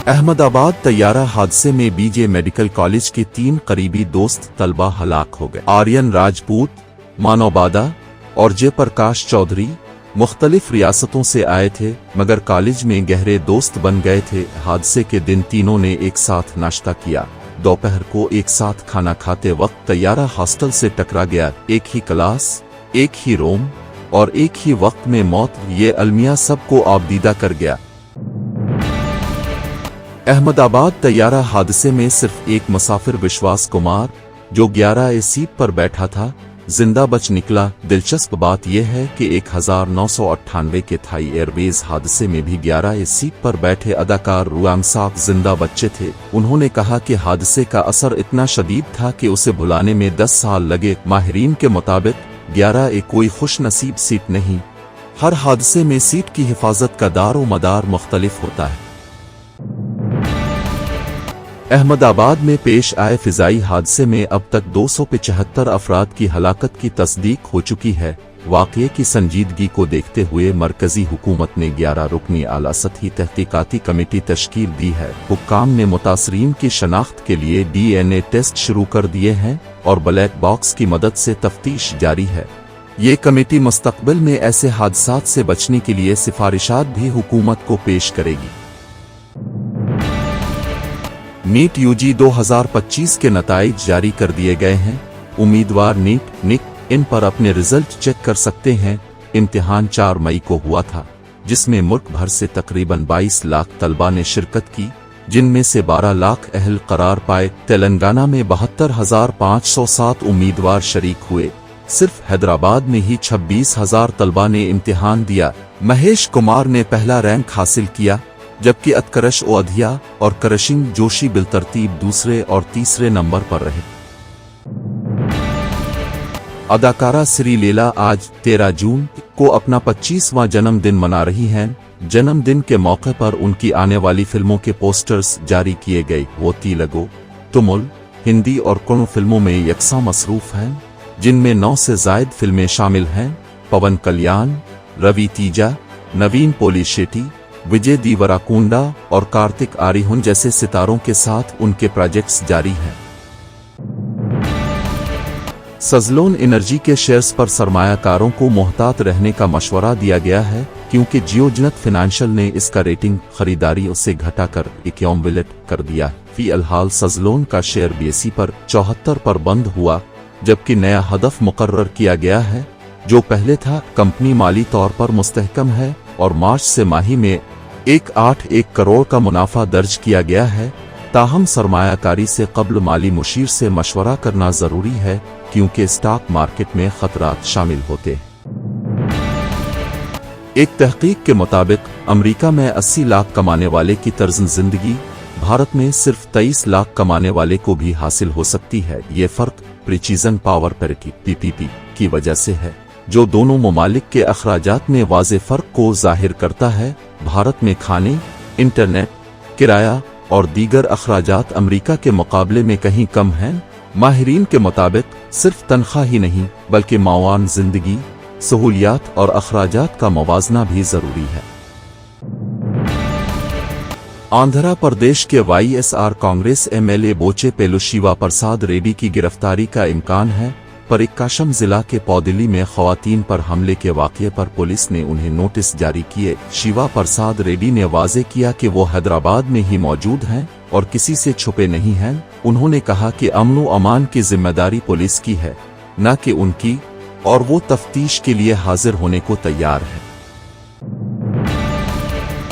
अहमदाबाद तैयारा हादसे में बीजे medical college के 3 करीबी दोस्त तलबा हलाक हो गए। आर्यन राजपूत, मानवबादा और जयप्रकाश चौधरी मुख्तलिफ रियासतों से आए थे, मगर कॉलेज में गहरे दोस्त बन गए थे। हादसे के दिन तीनों ने एक साथ नाश्ता किया। दोपहर को एक साथ खाना खाते वक्त तैयारा हॉस्टल से टकरा गया। एक ही क्लास, एक ही रूम और एक ही वक्त में मौत, ये अलमिया सबको आबदीदा कर गया। अहमदाबाद तैयारा हादसे में सिर्फ एक मुसाफिर विश्वास कुमार, जो 11A सीट पर बैठा था, जिंदा बच निकला। दिलचस्प बात यह है कि 1998 के थाई एयरवेज हादसे में भी 11A सीट पर बैठे अदाकार रुआंगसाक जिंदा बच्चे थे। उन्होंने कहा कि हादसे का असर इतना शदीद था कि उसे भुलाने में 10 साल लगे। माहिरीन के मुताबिक 11A कोई खुशनसीब सीट नहीं। हर हादसे में सीट की हिफाजत का दारो मदार मुख्तलिफ होता है। अहमदाबाद में पेश आए फिजाई हादसे में अब तक 275 अफराद की हलाकत की तस्दीक हो चुकी है। वाक़ये की संजीदगी को देखते हुए मरकजी हुकूमत ने 11 रुकनी आला सतही तहकीकाती कमेटी तश्कील दी है। हुक्काम ने मुतासरीन की शनाख्त के लिए DNA टेस्ट शुरू कर दिए हैं और ब्लैक बॉक्स की मदद से तफ्तीश जारी है। ये कमेटी मुस्तक़बिल में ऐसे हादसात से बचने के लिए सिफारिशात भी हुकूमत को पेश करेगी। नीट UG 2025 के नताइज जारी कर दिए गए हैं। उम्मीदवार नीट इन पर अपने रिजल्ट चेक कर सकते हैं। इम्तिहान 4 मई को हुआ था, जिसमें मुल्क भर से तकरीबन 22 लाख तलबा ने शिरकत की, जिनमें से 12 लाख अहल करार पाए। तेलंगाना में 72,507 उम्मीदवार शरीक हुए। सिर्फ हैदराबाद में ही 26,000 तलबा ने इम्तिहान दिया। महेश कुमार ने पहला रैंक हासिल किया, जबकि उत्कर्ष ओधिया और करशिंग जोशी बिलतरतीब दूसरे और तीसरे नंबर पर रहे। अदाकारा श्रीलीला आज 13 जून को अपना 25वां जन्मदिन मना रही हैं। जन्मदिन के मौके पर उनकी आने वाली फिल्मों के पोस्टर्स जारी किए गए। वो तेलुगु, तमिल, हिंदी और कन्नड़ फिल्मों में यकसा मसरूफ हैं, जिनमें 9 से ज़ायद फिल्में शामिल हैं। पवन कल्याण, रवि तेजा, नवीन पोलिशेट्टी, विजय देवरकोंडा और कार्तिक आर्यन जैसे सितारों के साथ उनके प्रोजेक्ट्स जारी हैं। सजलोन एनर्जी के शेयर्स पर सरमायाकारों को मोहतात रहने का मशवरा दिया गया है, क्योंकि जियोजनत फाइनेंशियल ने इसका रेटिंग खरीदारी से घटाकर 51 कर दिया। फिलहाल सजलोन का शेयर BSE पर 74 पर बंद हुआ, जबकि नया हदफ मुकर्रर किया गया है, जो पहले था। कंपनी माली तौर पर मुस्तहकम है और मार्च से माही में 181 करोड़ का मुनाफा दर्ज किया गया है। ताहम सरमायाकारी से कब्ल माली मुशीर से मशवरा करना जरूरी है, क्योंकि स्टॉक मार्केट में खतरात शामिल होते हैं। एक तहकीक के मुताबिक अमेरिका में 80 लाख कमाने वाले की तर्ज जिंदगी भारत में सिर्फ 23 लाख कमाने वाले को भी हासिल हो सकती है। ये फर्क प्रीसीजन पावर पैरिटी PPP की वजह से है, जो दोनों ममालिक के अखराजात में वाज़े फर्क को जाहिर करता है। भारत में खाने, इंटरनेट, किराया और दीगर अखराजात अमेरिका के मुकाबले में कहीं कम हैं। माहिरीन के मुताबिक सिर्फ तनख्वाह ही नहीं, बल्कि मावान जिंदगी, सहूलियात और अखराजात का मवाजना भी जरूरी है। आंध्र प्रदेश के YSR कांग्रेस MLA बोचेपेलु शिवा प्रसाद रेड्डी की गिरफ्तारी का इम्कान है। परिक्काशम जिला के पौदिली में खवातीन पर हमले के वाक़ये पर पुलिस ने उन्हें नोटिस जारी किए। शिवा प्रसाद रेड्डी ने वाज़े किया कि वो हैदराबाद में ही मौजूद हैं और किसी से छुपे नहीं हैं। उन्होंने कहा कि अमन व अमान की जिम्मेदारी पुलिस की है, न कि उनकी, और वो तफ्तीश के लिए हाजिर होने को तैयार है।